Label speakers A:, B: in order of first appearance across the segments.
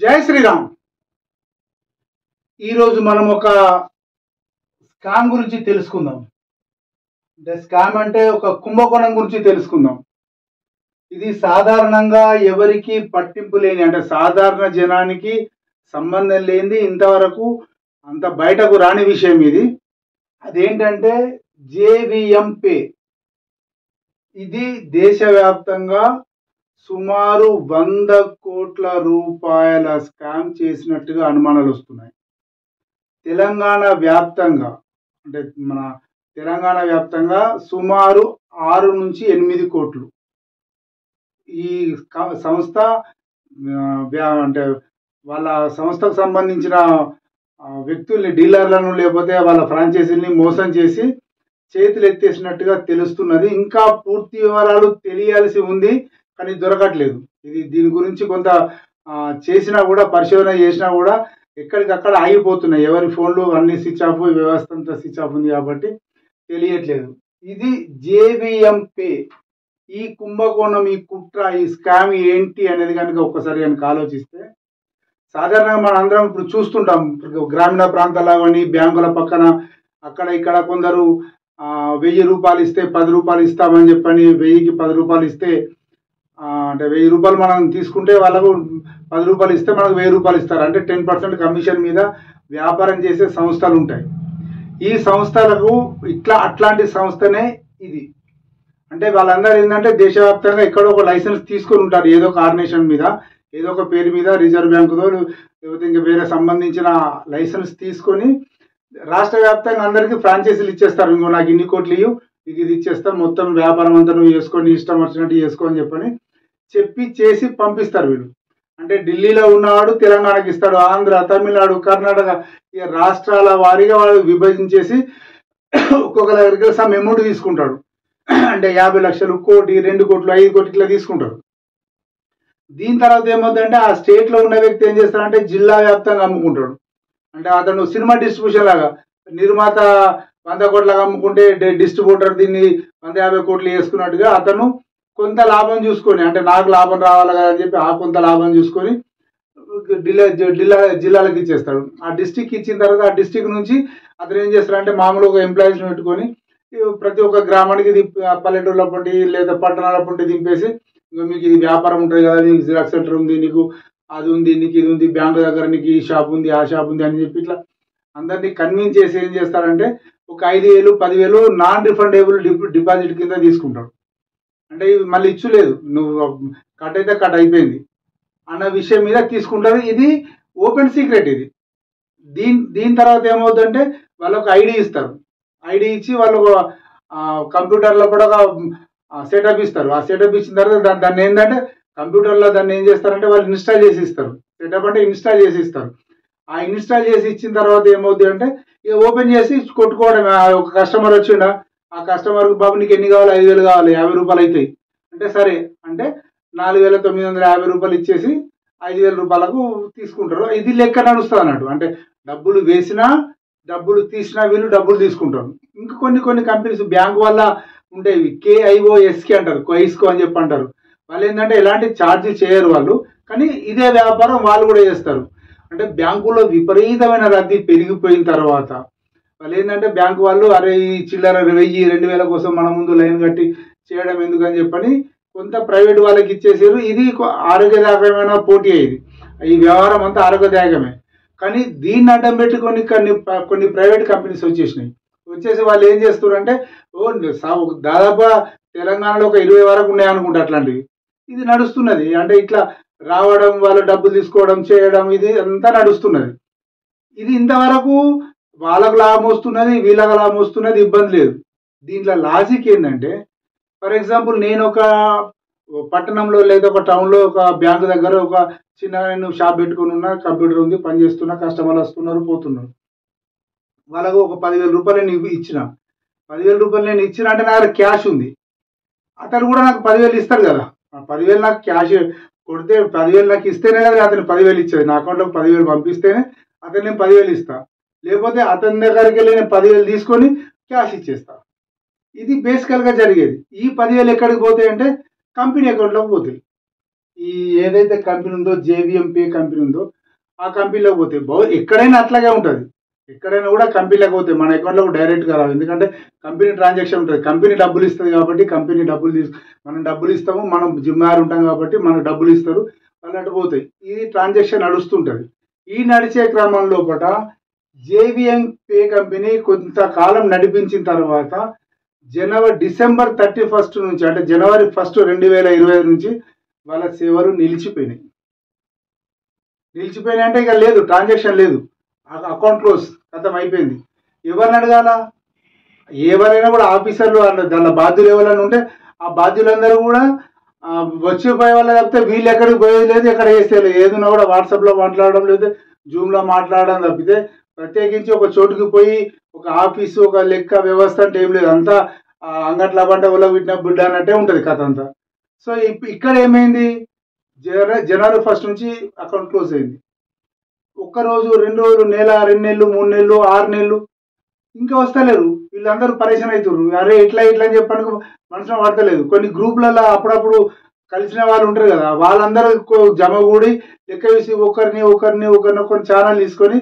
A: జై శ్రీరామ్. ఈరోజు మనం ఒక స్కామ్ గురించి తెలుసుకుందాం. అంటే స్కామ్ అంటే ఒక కుంభకోణం గురించి తెలుసుకుందాం. ఇది సాధారణంగా ఎవరికి పట్టింపు లేని, అంటే సాధారణ జనానికి సంబంధం లేనిది, ఇంతవరకు అంత బయటకు రాని విషయం ఇది. అదేంటంటే జేవిఎం పే. ఇది దేశవ్యాప్తంగా సుమారు 100 కోట్ల రూపాయల స్కామ్ చేసినట్టుగా అనుమానాలు వస్తున్నాయి. తెలంగాణ వ్యాప్తంగా, అంటే మన తెలంగాణ వ్యాప్తంగా సుమారు 6 నుంచి 8 కోట్లు ఈ సంస్థ అంటే వాళ్ళ సంస్థకు సంబంధించిన వ్యక్తుల్ని, డీలర్లను లేకపోతే వాళ్ళ ఫ్రాంచైజీని మోసం చేసి చేతులు ఎత్తేసినట్టుగా తెలుస్తున్నది. ఇంకా పూర్తి వివరాలు తెలియాల్సి ఉంది, కానీ దొరకట్లేదు. దీని గురించి కొంత చేసినా కూడా, పరిశోధన చేసినా కూడా ఎక్కడికక్కడ ఆగిపోతున్నాయి. ఎవరి ఫోన్లు అన్ని స్విచ్ ఆఫ్, వ్యవస్థ అంతా స్విచ్ ఆఫ్ ఉంది కాబట్టి తెలియట్లేదు. ఇది జేవిఎం పే. ఈ కుంభకోణం, ఈ కుట్ర, ఈ స్కామ్ ఏంటి అనేది కనుక ఒక్కసారి కనుక ఆలోచిస్తే, సాధారణంగా మనం అందరం ఇప్పుడు చూస్తుంటాం. గ్రామీణ ప్రాంతాలని బ్యాంకుల పక్కన అక్కడ ఇక్కడ కొందరు 1000 రూపాయలు ఇస్తే 10 రూపాయలు ఇస్తామని చెప్పని, 1000కి 10 రూపాయలు ఇస్తే, అంటే 1000 రూపాయలు మనం తీసుకుంటే వాళ్ళకు 10 రూపాయలు ఇస్తే మనకు 1000 రూపాయలు ఇస్తారు. అంటే 10% కమిషన్ మీద వ్యాపారం చేసే సంస్థలు ఉంటాయి. ఈ సంస్థలకు అట్లాంటి సంస్థనే ఇది. అంటే వాళ్ళందరూ ఏంటంటే దేశవ్యాప్తంగా ఎక్కడో ఒక లైసెన్స్ తీసుకొని ఉంటారు, ఏదో ఒక ఆర్గనైజేషన్ మీద, ఏదో ఒక పేరు మీద, రిజర్వ్ బ్యాంకుతో లేకపోతే ఇంకా వేరే సంబంధించిన లైసెన్స్ తీసుకొని రాష్ట్ర వ్యాప్తంగా అందరికీ ఫ్రాంచైజీలు ఇచ్చేస్తారు. ఇంకో నాకు ఇన్ని కోట్లు ఇవ్వు, ఇది ఇచ్చేస్తాం, మొత్తం వ్యాపారం అంతా నువ్వు చేసుకొని ఇష్టం వచ్చినట్టు చేసుకో అని చెప్పి చేసి పంపిస్తారు వీళ్ళు. అంటే ఢిల్లీలో ఉన్నవాడు తెలంగాణకి ఇస్తాడు, ఆంధ్ర, తమిళనాడు, కర్ణాటక, ఈ రాష్ట్రాల వారీగా వాడు విభజించేసి ఒక్కొక్క దగ్గరికి సమ్ అమౌంట్ తీసుకుంటాడు. అంటే 50 లక్షలు, కోటి, 2 కోట్లు, 5 కోట్లు ఇట్లా తీసుకుంటారు. దీని తర్వాత ఏమవుతుందంటే ఆ స్టేట్లో ఉన్న వ్యక్తి ఏం చేస్తాడంటే జిల్లా వ్యాప్తంగా అమ్ముకుంటాడు. అంటే అతను సినిమా డిస్ట్రిబ్యూషన్ లాగా, నిర్మాత 100 కోట్లగా అమ్ముకుంటే డిస్ట్రిబ్యూటర్ దీన్ని 150 కోట్లు వేసుకున్నట్టుగా అతను కొంత లాభం చూసుకొని, అంటే నాకు లాభం రావాలి కదా అని చెప్పి ఆ కొంత లాభం చూసుకొని జిల్లాలకు ఇచ్చేస్తాడు. ఆ డిస్టిక్ ఇచ్చిన తర్వాత ఆ డిస్టిక్ నుంచి అతను ఏం చేస్తాడంటే మామూలుగా ఎంప్లాయీస్ని పెట్టుకొని ప్రతి ఒక్క గ్రామానికి పల్లెటూళ్ళ పంటి లేదా పట్టణాల పంటి దింపేసి, ఇంకా మీకు ఇది వ్యాపారం ఉంటుంది కదా, నీకు జిరాక్స్ సెంటర్ ఉంది, నీకు అది ఉంది, నీకు ఇది ఉంది, బ్యాంకు దగ్గర నీకు ఈ షాప్ ఉంది, ఆ షాప్ ఉంది అని చెప్పి ఇట్లా అందరినీ కన్విన్స్ చేసి ఏం చేస్తారంటే ఒక 5,000, 10,000 నాన్ రిఫండబుల్ డిపాజిట్ కింద తీసుకుంటాడు. అంటే ఇవి మళ్ళీ ఇచ్చులేదు, నువ్వు కట్ అయితే కట్ అయిపోయింది అన్న విషయం మీద తీసుకుంటారు. ఇది ఓపెన్ సీక్రెట్. ఇది దీని తర్వాత ఏమవుతుందంటే వాళ్ళకు ఐడి ఇస్తారు. ఐడి ఇచ్చి వాళ్ళు కంప్యూటర్లో కూడా ఒక సెటప్ ఇస్తారు. ఆ సెటప్ ఇచ్చిన తర్వాత దాన్ని ఏంటంటే కంప్యూటర్లో దాన్ని ఏం చేస్తారంటే వాళ్ళు ఇన్స్టాల్ చేసి ఇస్తారు. సెటప్ అంటే ఇన్స్టాల్ చేసి ఇస్తారు. ఆ ఇన్స్టాల్ చేసి ఇచ్చిన తర్వాత ఏమవుతుంది అంటే ఇక ఓపెన్ చేసి కొట్టుకోవడమే. ఒక కస్టమర్ వచ్చిండ, ఆ కస్టమర్కి బాబు నీకు ఎన్ని కావాలి, 5,000 కావాలి, 50 రూపాయలు అవుతాయి అంటే సరే అంటే 4,950 రూపాయలు ఇచ్చేసి 5,000 రూపాయలకు తీసుకుంటారు. ఇది లెక్క నడుస్తుంది అన్నట్టు. అంటే డబ్బులు వేసినా డబ్బులు తీసినా వీళ్ళు డబ్బులు తీసుకుంటారు. ఇంకా కొన్ని కంపెనీస్ బ్యాంకు వల్ల ఉంటాయి, KIOSK అంటారు, కొయిస్కో అని చెప్పి అంటారు. వాళ్ళు ఏంటంటే ఎలాంటి ఛార్జ్ చేయరు వాళ్ళు, కానీ ఇదే వ్యాపారం వాళ్ళు కూడా చేస్తారు. అంటే బ్యాంకులో విపరీతమైన రద్దీ పెరిగిపోయిన తర్వాత వాళ్ళు ఏంటంటే బ్యాంకు వాళ్ళు అరే ఈ చిల్లర 1,000, 2,000 కోసం మన ముందు లైన్ కట్టి చేయడం ఎందుకని చెప్పని కొంత ప్రైవేట్ వాళ్ళకి ఇచ్చేసారు. ఇది ఆరోగ్యదాయకమైన పోటీ అయ్యేది. ఈ వ్యవహారం అంతా ఆరోగ్యదాయకమే. కానీ దీన్ని అడ్డం పెట్టి కొన్ని ప్రైవేట్ కంపెనీస్ వచ్చేసి వాళ్ళు ఏం చేస్తారంటే దాదాపుగా తెలంగాణలో ఒక 20 వరకు ఉన్నాయి అనుకుంటా అట్లాంటివి. ఇది నడుస్తున్నది. అంటే ఇట్లా రావడం, వాళ్ళు డబ్బులు తీసుకోవడం, చేయడం, ఇది అంతా నడుస్తున్నది. ఇది ఇంతవరకు వాళ్ళకు లాభం వస్తున్నది, వీళ్ళకి లాభం వస్తున్నది, ఇబ్బంది లేదు. దీంట్లో లాజిక్ ఏంటంటే ఫర్ ఎగ్జాంపుల్ నేను ఒక పట్టణంలో లేదా ఒక టౌన్లో ఒక బ్యాంకు దగ్గర ఒక చిన్న నేను షాప్ పెట్టుకుని ఉన్నా, కంప్యూటర్ ఉంది, పని చేస్తున్నా, కస్టమర్లు వస్తున్నారు, పోతున్నారు. వాళ్ళకు ఒక 10,000 రూపాయలు నేను ఇచ్చిన, 10,000 రూపాయలు నేను ఇచ్చిన అంటే నా దగ్గర క్యాష్ ఉంది. అతను కూడా నాకు 10,000 ఇస్తారు కదా. 10,000 నాకు క్యాష్ కొడితే 10,000 నాకు ఇస్తేనే కదా అతను 10,000 ఇచ్చేది. నా అకౌంట్లోకి 10,000 పంపిస్తేనే అతను నేను 10,000 ఇస్తా. లేకపోతే అతని దగ్గరికి వెళ్ళి నేను 10,000 తీసుకొని క్యాష్ ఇచ్చేస్తా. ఇది బేసికల్గా జరిగేది. ఈ 10,000 ఎక్కడికి పోతాయి అంటే కంపెనీ అకౌంట్లోకి పోతాయి. ఈ ఏదైతే కంపెనీ ఉందో జేవిఎంపీ కంపెనీ ఉందో ఆ కంపెనీలోకి పోతే ఎక్కడైనా అట్లాగే ఉంటుంది. ఎక్కడైనా కూడా కంపెనీలోకి పోతే మన అకౌంట్లోకి డైరెక్ట్గా రావు. ఎందుకంటే కంపెనీ ట్రాన్సాక్షన్ ఉంటుంది, కంపెనీ డబ్బులు ఇస్తుంది కాబట్టి కంపెనీ డబ్బులు మనం డబ్బులు ఇస్తాము, మనం జిమ్మారు ఉంటాం కాబట్టి మనకు డబ్బులు ఇస్తారు, అన్నట్టు పోతాయి. ఇది ట్రాన్సాక్షన్ నడుస్తుంటుంది. ఈ నడిచే క్రమం లోపల జేవిఎం పే కంపెనీ కొంతకాలం నడిపించిన తర్వాత డిసెంబర్ 31 నుంచి అంటే జనవరి 1, 2025 నుంచి వాళ్ళ సేవలు నిలిచిపోయినాయి. అంటే ఇక లేదు, ట్రాన్సాక్షన్ లేదు, అకౌంట్ క్లోజ్, ఖతం అయిపోయింది. ఎవరిని అడగాల? ఎవరైనా కూడా ఆఫీసర్లు దాని బాధ్యులు ఎవరైనా ఉంటే ఆ బాధ్యులందరూ కూడా వచ్చిపోయే వాళ్ళు తప్పితే వీళ్ళు ఎక్కడికి పోయేది లేదు, ఎక్కడ వేస్తే లేదు. ఏదైనా కూడా వాట్సాప్లో మాట్లాడడం లేదు, జూమ్లో మాట్లాడడం తప్పితే ప్రత్యేకించి ఒక చోటుకి పోయి ఒక ఆఫీసు ఒక లెక్క వ్యవస్థ అంటే ఏం లేదు. అంతా అంగట్ల పంట ఒళ్ళ విట్టిన బిడ్డ అన్నట్టే ఉంటుంది కథ అంతా. సో ఇక్కడ ఏమైంది, జనవరి 1 నుంచి అకౌంట్ క్లోజ్ అయింది. ఒక్కరోజు 2 రోజులు, నెల, 2 నెలలు, 3 నెలలు, 6 నెలలు ఇంకా వస్తలేరు. వీళ్ళందరూ పరేషాన్ అవుతారు. అరే ఇట్లా అని చెప్పడానికి మనసులో పడతలేదు. కొన్ని గ్రూపులలో అప్పుడప్పుడు కలిసిన వాళ్ళు ఉంటారు కదా, వాళ్ళందరూ జమగూడి లెక్క వేసి ఒకరిని ఛానల్ తీసుకొని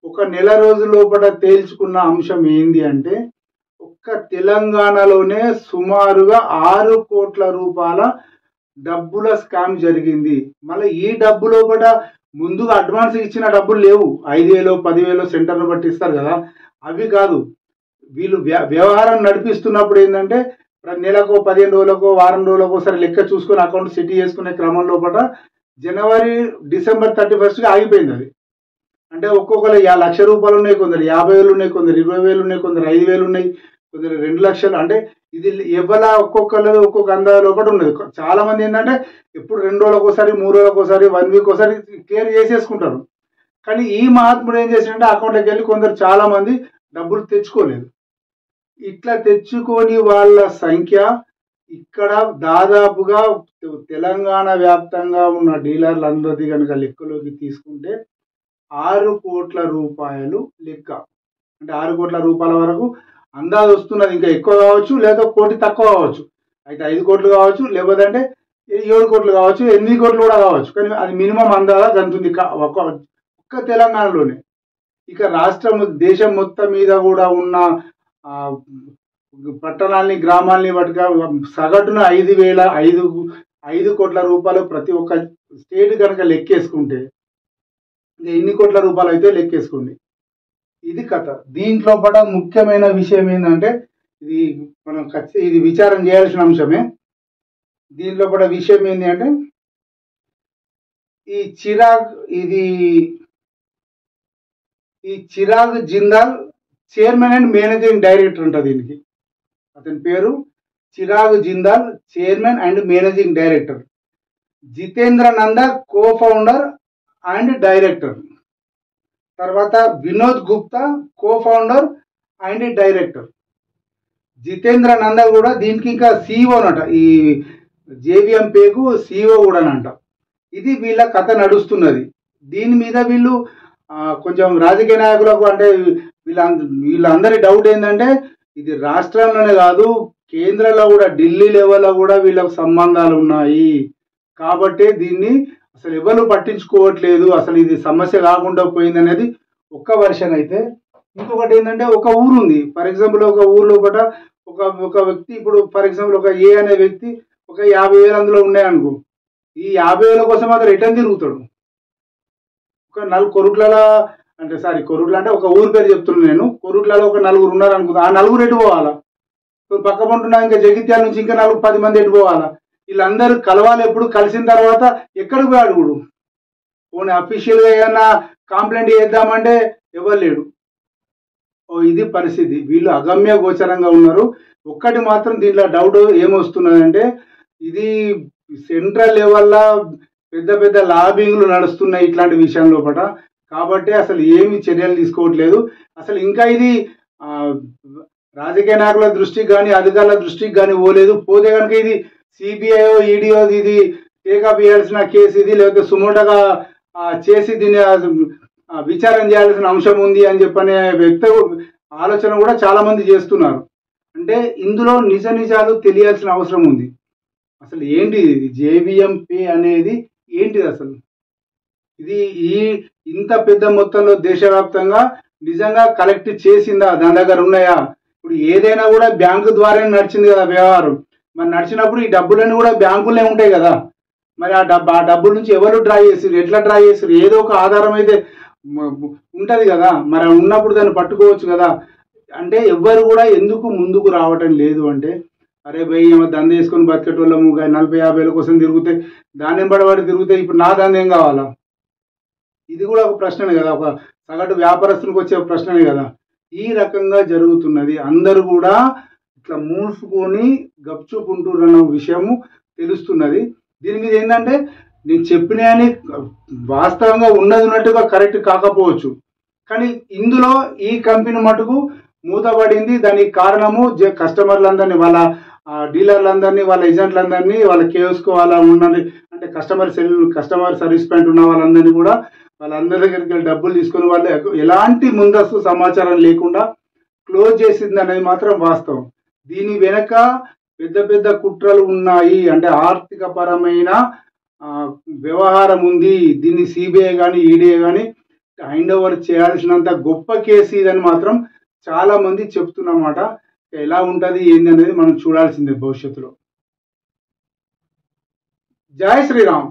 A: ఒక నెల రోజుల లోపల తేల్చుకున్న అంశం ఏంది అంటే ఒక్క తెలంగాణలోనే సుమారుగా 6 కోట్ల రూపాయల డబ్బుల స్కామ్ జరిగింది. మళ్ళీ ఈ డబ్బు లోపల ముందుగా అడ్వాన్స్ ఇచ్చిన డబ్బులు లేవు. 5,000, 10,000 సెంటర్ను బట్టి ఇస్తారు కదా, అవి కాదు. వీళ్ళు వ్యవహారం నడిపిస్తున్నప్పుడు ఏంటంటే నెలకు 15 రోజులకో వారం రోజులకో ఒకసారి లెక్క చూసుకొని అకౌంట్ సెట్ చేసుకునే క్రమం లోపల డిసెంబర్ 31 ఆగిపోయింది అది. అంటే ఒక్కొక్కరు 1,00,000 రూపాయలు ఉన్నాయి, కొందరు 50,000 ఉన్నాయి, కొందరు 20,000 ఉన్నాయి, కొందరు 5,000 ఉన్నాయి, కొందరు 2 లక్షలు. అంటే ఇది ఎవరి ఒక్కొక్కరు ఒక్కొక్క అందాల లోపల ఉన్నది. చాలా మంది ఏంటంటే ఎప్పుడు 2 రోజులకు ఒకసారి, 3 రోజులకు ఒకసారి, 1 వీక్ ఒకసారి క్లియర్ చేసేసుకుంటారు. కానీ ఈ మహాత్ముడు ఏం చేసిందంటే అకౌంట్లోకి వెళ్ళి కొందరు చాలా మంది డబ్బులు తెచ్చుకోలేదు. ఇట్లా తెచ్చుకొని వాళ్ళ సంఖ్య ఇక్కడ దాదాపుగా తెలంగాణ వ్యాప్తంగా ఉన్న డీలర్లందరిది కనుక లెక్కలోకి తీసుకుంటే 6 కోట్ల రూపాయలు లెక్క. అంటే 6 కోట్ల రూపాయల వరకు అందాజు వస్తున్నది. ఇంకా ఎక్కువ కావచ్చు, లేదా కోటి తక్కువ కావచ్చు. అయితే 5 కోట్లు కావచ్చు, లేకపోతే 7 కోట్లు కావచ్చు, 8 కోట్లు కూడా కావచ్చు. కానీ అది మినిమం అందాజా గంతుంది ఒక్క తెలంగాణలోనే. ఇక రాష్ట్రం దేశం మొత్తం మీద కూడా ఉన్న పట్టణాలని గ్రామాలని పట్టుగా సగటున 5 కోట్ల రూపాయలు ప్రతి ఒక్క స్టేట్ కనుక లెక్కేసుకుంటే ఎన్ని కోట్ల రూపాయలు అయితే లెక్కేసుకోండి. ఇది కథ. దీంట్లో పడ ముఖ్యమైన విషయం ఏంటంటే ఇది విచారం చేయాల్సిన అంశమే. దీంట్లో పడ విషయం ఏంటి అంటే ఈ Chirag Jindal chairman and managing director అంట. దీనికి అతని పేరు Chirag Jindal, chairman and managing director. Jitendra Nanda co founder and director. తర్వాత Vinod Gupta co founder and director. Jitendra Nanda కూడా దీనికి ఇంకా సిఇఓ అనట. ఈ జేవిఎం పేకు సిఇఓ కూడానంట. ఇది వీళ్ళ కథ నడుస్తున్నది. దీని మీద వీళ్ళు కొంచెం రాజకీయ నాయకులకు అంటే వీళ్ళందరి డౌట్ ఏంటంటే ఇది రాష్ట్రంలోనే కాదు కేంద్రంలో కూడా, ఢిల్లీ లెవెల్లో కూడా వీళ్ళకు సంబంధాలు ఉన్నాయి కాబట్టి దీన్ని అసలు ఎవరు పట్టించుకోవట్లేదు, అసలు ఇది సమస్య కాకుండా పోయింది అనేది ఒక్క వర్షన్ అయితే. ఇంకొకటి ఏంటంటే ఒక ఊరు ఉంది. ఫర్ ఎగ్జాంపుల్ ఒక ఊర్లో ఒక వ్యక్తి, ఇప్పుడు ఫర్ ఎగ్జాంపుల్ ఒక ఏ అనే వ్యక్తి ఒక 50,000 అందులో ఉన్నాయనుకో, ఈ 50,000 కోసం అతను రిటర్న్ తిరుగుతాడు. ఒక 4 కొరుట్లలో కొరుట్ల అంటే ఒక ఊరి పేరు చెప్తున్నాను నేను. కొరుట్లలో ఒక 4 ఉన్నారు అనుకుంటా. ఆ 4 ఎటు పోవాలా? పక్క పంటున్నా ఇంకా జగిత్యాల నుంచి ఇంకా 10 మంది ఎటు పోవాలా? వీళ్ళందరూ కలవాలి. ఎప్పుడు కలిసిన తర్వాత ఎక్కడికి పోయి అడుగుడు? పోనీ అఫీషియల్గా ఏమన్నా కంప్లైంట్ చేద్దామంటే ఎవరు లేడు. ఇది పరిస్థితి. వీళ్ళు అగమ్య గోచరంగా ఉన్నారు. ఒక్కటి మాత్రం దీంట్లో డౌట్ ఏమొస్తున్నదంటే ఇది సెంట్రల్ లెవెల్లో పెద్ద లాబింగ్లు నడుస్తున్నాయి ఇట్లాంటి విషయం లోపల. కాబట్టి అసలు ఏమి చర్యలు తీసుకోవట్లేదు. అసలు ఇంకా ఇది రాజకీయ నాయకుల దృష్టికి కానీ అధికారుల దృష్టికి కానీ పోలేదు. పోతే కనుక ఇది సిబిఐ ఈడీఓ ఇది టేకప్ చేయాల్సిన కేసు ఇది, లేకపోతే సుమోటోగా చేసి దీన్ని విచారణ చేయాల్సిన అంశం ఉంది అని చెప్పనే వ్యక్తి ఆలోచన కూడా చాలా మంది చేస్తున్నారు. అంటే ఇందులో నిజాలు తెలియాల్సిన అవసరం ఉంది. అసలు ఏంటి ఇది జేవిఎం పే అనేది ఏంటిది అసలు? ఇది ఈ ఇంత పెద్ద మొత్తంలో దేశవ్యాప్తంగా నిజంగా కలెక్ట్ చేసిందా? దాని దగ్గర ఉన్నాయా? ఇప్పుడు ఏదైనా కూడా బ్యాంకు ద్వారానే నడిచింది కదా వ్యవహారం. మరి నడిచినప్పుడు ఈ డబ్బులన్నీ కూడా బ్యాంకులే ఉంటాయి కదా. మరి ఆ డబ్బుల నుంచి ఎవరు డ్రా చేసిరు, ఎట్లా డ్రా చేసిరు, ఏదో ఒక ఆధారం అయితే ఉంటది కదా. మరి ఉన్నప్పుడు దాన్ని పట్టుకోవచ్చు కదా. అంటే ఎవ్వరు కూడా ఎందుకు ముందుకు రావటం లేదు అంటే, అరే భయ్ ఏమో దంద వేసుకొని బతికేటోళ్ళము 40-50 కోసం తిరిగితే దాన్ని పడబడి తిరిగితే ఇప్పుడు నా దంద ఏం కావాలా? ఇది కూడా ఒక ప్రశ్ననే కదా, ఒక సగటు వ్యాపారస్తునికి వచ్చే ప్రశ్ననే కదా. ఈ రకంగా జరుగుతున్నది. అందరూ కూడా ఇట్లా మూసుకొని గప్చుకుంటున్న విషయము తెలుస్తున్నది. దీని మీద ఏంటంటే నేను చెప్పినని వాస్తవంగా ఉన్నట్టుగా కరెక్ట్ కాకపోవచ్చు, కానీ ఇందులో ఈ కంపెనీ మటుకు మూతపడింది. దానికి కారణము కస్టమర్లందరినీ, వాళ్ళ డీలర్లందరినీ, వాళ్ళ ఏజెంట్లందరినీ, వాళ్ళ కేఎస్కో వాళ్ళ ఉన్నది అంటే కస్టమర్ సర్వీస్ పాయింట్ ఉన్న వాళ్ళందరినీ కూడా వాళ్ళందరి దగ్గరికి వెళ్ళి డబ్బులు తీసుకొని వాళ్ళు ఎలాంటి ముందస్తు సమాచారం లేకుండా క్లోజ్ చేసింది అనేది మాత్రం వాస్తవం. దీని వెనక పెద్ద పెద్ద కుట్రలు ఉన్నాయి. అంటే ఆర్థిక పరమైన వ్యవహారం ఉంది. దీన్ని సిబిఐ కానీ ఈడీఐ కానీ హ్యాండ్ ఓవర్ చేయాల్సినంత గొప్ప కేసు ఇదని మాత్రం చాలా మంది చెప్తున్నమాట. ఎలా ఉంటుంది ఏంది అనేది మనం చూడాల్సిందే భవిష్యత్తులో. జై శ్రీరామ్.